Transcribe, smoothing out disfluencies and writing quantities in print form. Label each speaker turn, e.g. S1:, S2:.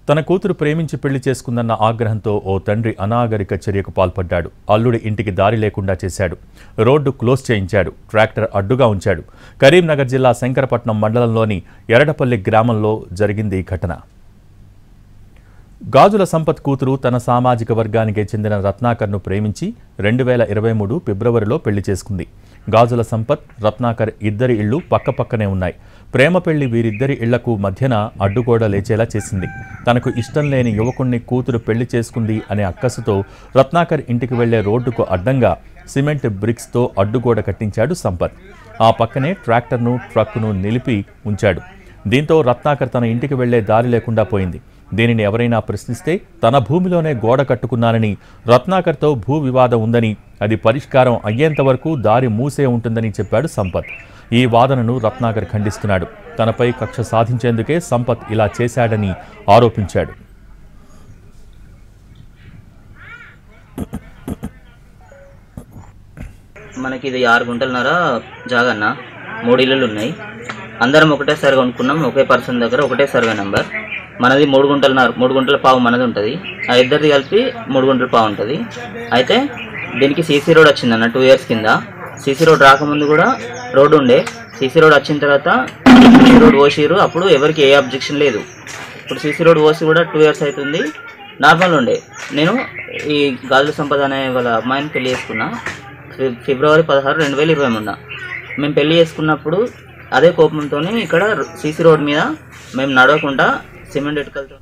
S1: తన కూతురు ప్రేమించి పెళ్లి చేసుకుందన్న ఆగ్రహంతో ఓ తండ్రి అనాగరిక చర్యకు పాల్పడ్డాడు. అల్లుడి ఇంటికి దారి లేకుండా చేశాడు. రోడ్డు క్లోజ్ చేయించాడు. ట్రాక్టర్ అడ్డుగా ఉంచాడు. కరీంనగర్ జిల్లా శంకరపట్నం మండలంలోని ఎరడపల్లి గ్రామంలో జరిగింది ఈ ఘటన. గాజుల సంపత్ కూతురు తన సామాజిక వర్గానికి చెందిన రత్నాకర్ను ప్రేమించి 2023 ఫిబ్రవరిలో పెళ్లి చేసుకుంది. గాజుల సంపత్, రత్నాకర్ ఇద్దరి ఇళ్లు పక్కపక్కనే ఉన్నాయి. ప్రేమ పెళ్లి వీరిద్దరి ఇళ్లకు మధ్యన అడ్డుగోడ లేచేలా చేసింది. తనకు ఇష్టం లేని యువకుణ్ణి కూతురు పెళ్లి చేసుకుంది అనే అక్కసుతో రత్నాకర్ ఇంటికి వెళ్లే రోడ్డుకు అడ్డంగా సిమెంట్ బ్రిక్స్తో అడ్డుగోడ కట్టించాడు సంపత్. ఆ పక్కనే ట్రాక్టర్ను, ట్రక్కును నిలిపి ఉంచాడు. దీంతో రత్నాకర్ తన ఇంటికి వెళ్లే దారి లేకుండా పోయింది. దీనిని ఎవరైనా ప్రశ్నిస్తే తన భూమిలోనే గోడ కట్టుకున్నానని, రత్నాకర్తో భూ వివాదం ఉందని, అది పరిష్కారం అయ్యేంత వరకు దారి మూసే ఉంటుందని చెప్పాడు సంపత్. ఈ వాదనను రత్నాకర్ ఖండిస్తున్నాడు. తనపై కక్ష సాధించేందుకే సంపత్ ఇలా చేశాడని ఆరోపించాడు.
S2: మనకి ఇది 6 గుంటలన్నర జాగన్న, 3 ఇళ్ళు ఉన్నాయి. అందరం ఒకటేసారి కొనుక్కున్నాం. ఒకే పర్సన్ దగ్గర ఒకటే సర్వే నెంబర్. మనది 3 గుంటలన్నర, 3 గుంటల పావు మనది ఉంటుంది. ఆ ఇద్దరిది కలిపి 3 గుంటల పావు ఉంటుంది. అయితే దీనికి సీసీ రోడ్ వచ్చిందన్న 2 ఇయర్స్ కింద. సీసీ రోడ్ రాకముందు కూడా రోడ్డు ఉండే. సీసీ రోడ్ వచ్చిన తర్వాత సీసీ రోడ్ పోసిరు. అప్పుడు ఎవరికి ఏ అబ్జెక్షన్ లేదు. ఇప్పుడు సీసీ రోడ్ పోసి కూడా 2 ఇయర్స్ అవుతుంది. నార్మల్ ఉండే. నేను ఈ గాజుల సంపద అనే వాళ్ళ అమ్మాయిని పెళ్లి చేసుకున్నా ఫిబ్రవరి 16, 2023. మేము పెళ్లి చేసుకున్నప్పుడు అదే కోపంతో ఇక్కడ సీసీ రోడ్ మీద మేము నడవకుండా సిమెంట్ ఇటుకలతో